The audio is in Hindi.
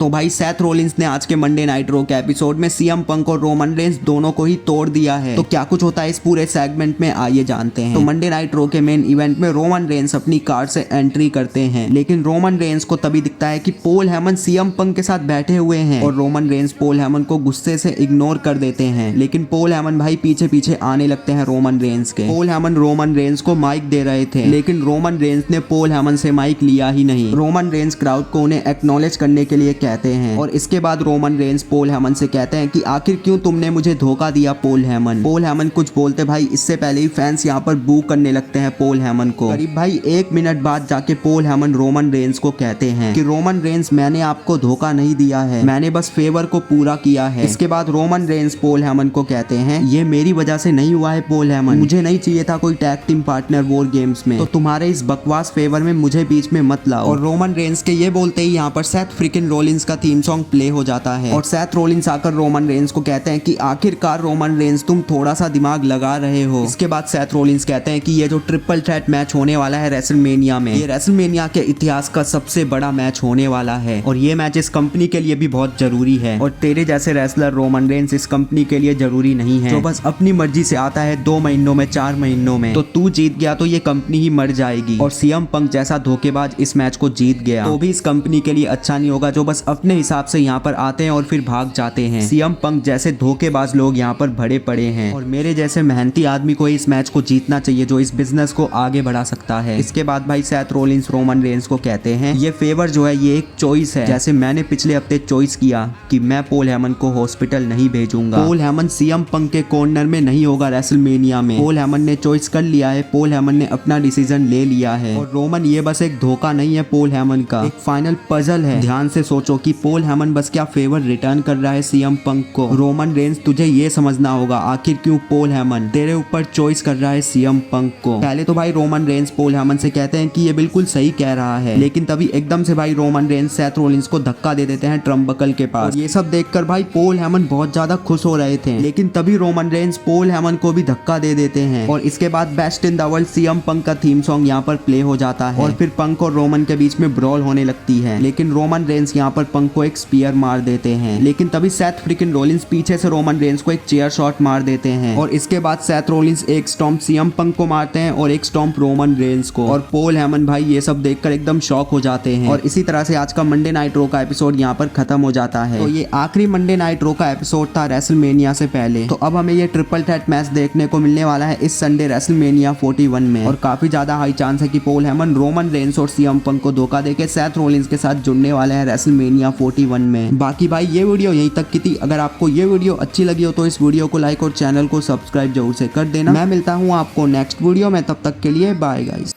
तो भाई सेथ रोलिंस ने आज के मंडे नाइट रो के एपिसोड में सीएम पंक और रोमन रेंस दोनों को ही तोड़ दिया है। तो क्या कुछ होता है इस पूरे सेगमेंट में आइए जानते हैं। तो मंडे नाइट रो के मेन इवेंट में रोमन रेंस अपनी कार से एंट्री करते हैं, लेकिन रोमन रेंस को तभी दिखता है कि पॉल हेमन सीएम पंक के साथ बैठे हुए हैं और रोमन रेंस पॉल हेमन को गुस्से से इग्नोर कर देते हैं। लेकिन पॉल हेमन भाई पीछे पीछे आने लगते हैं रोमन रेंस के। पॉल हेमन रोमन रेंस को माइक दे रहे थे, लेकिन रोमन रेंस ने पॉल हेमन से माइक लिया ही नहीं। रोमन रेंस क्राउड को उन्हें एक्नॉलेज करने के लिए कहते हैं और इसके बाद रोमन रेंस पॉल हेमन से कहते हैं कि आखिर क्यों तुमने मुझे धोखा दिया पॉल हेमन। पॉल हेमन कुछ बोलते भाई इससे पहले ही फैंस यहाँ पर बू करने लगते हैं पॉल हेमन को। करीब भाई 1 मिनट बाद जाके पॉल हेमन रोमन रेंस को कहते हैं कि रोमन रेंस मैंने आपको धोखा नहीं दिया है, मैंने बस फेवर को पूरा किया है। इसके बाद रोमन रेंस पॉल हेमन को कहते हैं ये मेरी वजह से नहीं हुआ है पॉल हेमन, मुझे नहीं चाहिए था कोई tag team partner war games में, तो तुम्हारे इस बकवास फेवर में मुझे बीच में मत लाओ। और रोमन रेंस के ये बोलते ही यहाँ पर सेथ फ्रिकिन रोलिंस का थीम सॉन्ग प्ले हो जाता है और सेथ रोलिंस आकर रोमन रेंस को कहते हैं कि आखिरकार रोमन रेंस तुम थोड़ा सा दिमाग लगा रहे हो। इसके बाद सेथ रोलिंस कहते हैं कि ये जो ट्रिपल थ्रेट मैच होने वाला है रेसलमेनिया में, ये रेसलमेनिया के इतिहास का सबसे बड़ा मैच होने वाला है और ये मैच इस कंपनी के लिए भी बहुत जरूरी है और तेरे जैसे रेसलर रोमन रेंस इस कंपनी के लिए जरूरी नहीं है, जो बस अपनी मर्जी से आता है 2 महीनों में 4 महीनों में। तो तू जीत गया तो ये कंपनी ही मर जाएगी और सीएम पंक जैसा धोखेबाज इस मैच को जीत गया तो भी इस कंपनी के लिए अच्छा नहीं होगा, जो बस अपने हिसाब से यहाँ पर आते हैं और फिर भाग जाते हैं। सीएम पंक जैसे धोखेबाज लोग यहाँ पर भरे पड़े हैं और मेरे जैसे मेहनती आदमी को इस मैच को जीतना चाहिए जो इस बिजनेस को आगे बढ़ा सकता है। इसके बाद भाई सेथ रोलिंस रोमन रेंस को कहते हैं ये फेवर जो है ये एक चॉइस है, जैसे मैंने पिछले हफ्ते चॉइस किया कि मैं पॉल हेमन को हॉस्पिटल नहीं भेजूंगा। पॉल हेमन सीएम पंक के कॉर्नर में नहीं होगा रेसलमेनिया में। पॉल हेमन ने चॉइस कर लिया है, पॉल हेमन ने अपना डिसीजन ले लिया है और रोमन ये बस एक धोखा नहीं है पॉल हेमन का, एक फाइनल पजल है। ध्यान से सोचो कि पॉल हेमन बस क्या फेवर रिटर्न कर रहा है सीएम पंक को। रोमन रेंस तुझे ये समझना होगा आखिर क्यों पॉल हेमन तेरे ऊपर चॉइस कर रहा है सीएम पंक को। पहले तो भाई रोमन रेंस पॉल हेमन से कहते हैं कि ये बिल्कुल सही कह रहा है, लेकिन तभी एकदम से भाई रोमन रेंस सेथ रोलिंस को धक्का दे देते हैं ट्रम्बकल के पास। ये सब देखकर भाई पॉल हेमन बहुत ज्यादा खुश हो रहे थे, लेकिन तभी रोमन रेंस पॉल हेमन को भी धक्का दे देते हैं और इसके बाद best in the world CM Punk का थीम सॉन्ग यहाँ पर प्ले हो जाता है और फिर पंक और रोमन के बीच में ब्रॉल होने लगती है, लेकिन रोमन रेंस यहाँ पर पंक को एक स्पीयर मार देते हैं। लेकिन तभी सेथ फ्रिकिन रोलिंस पीछे से रोमन रेंस को एक चेयर शॉट मार देते हैं और इसके बाद सेथ रोलिंस एक स्टॉम्प सीएम पंक को मारते हैं और एक स्टॉम्प रोमन रेंस को और पॉल हेमन भाई ये सब देखकर एकदम शॉक हो जाते हैं और इसी तरह से आज का मंडे नाइट रो का एपिसोड यहाँ पर खत्म हो जाता है। तो ये आखिरी मंडे नाइट रो का एपिसोड था रेसलमेनिया से पहले। तो अब हमें ये ट्रिपल थ्रेट मैच देखने को मिलने वाला है इस संडे रेसलमेनिया 41 में और काफी ज्यादा हाई चांस है कि पॉल हेमन रोमन रेंस और सीएम पंक को धोखा देके सेथ रोलिंस के साथ जुड़ने वाले हैं रेसलमेनिया 41 में। बाकी भाई ये वीडियो यहीं तक की थी। अगर आपको ये वीडियो अच्छी लगी हो तो इस वीडियो को लाइक और चैनल को सब्सक्राइब जरूर से कर देना। मैं मिलता हूँ आपको नेक्स्ट वीडियो में, तब तक के लिए बाय गाइस।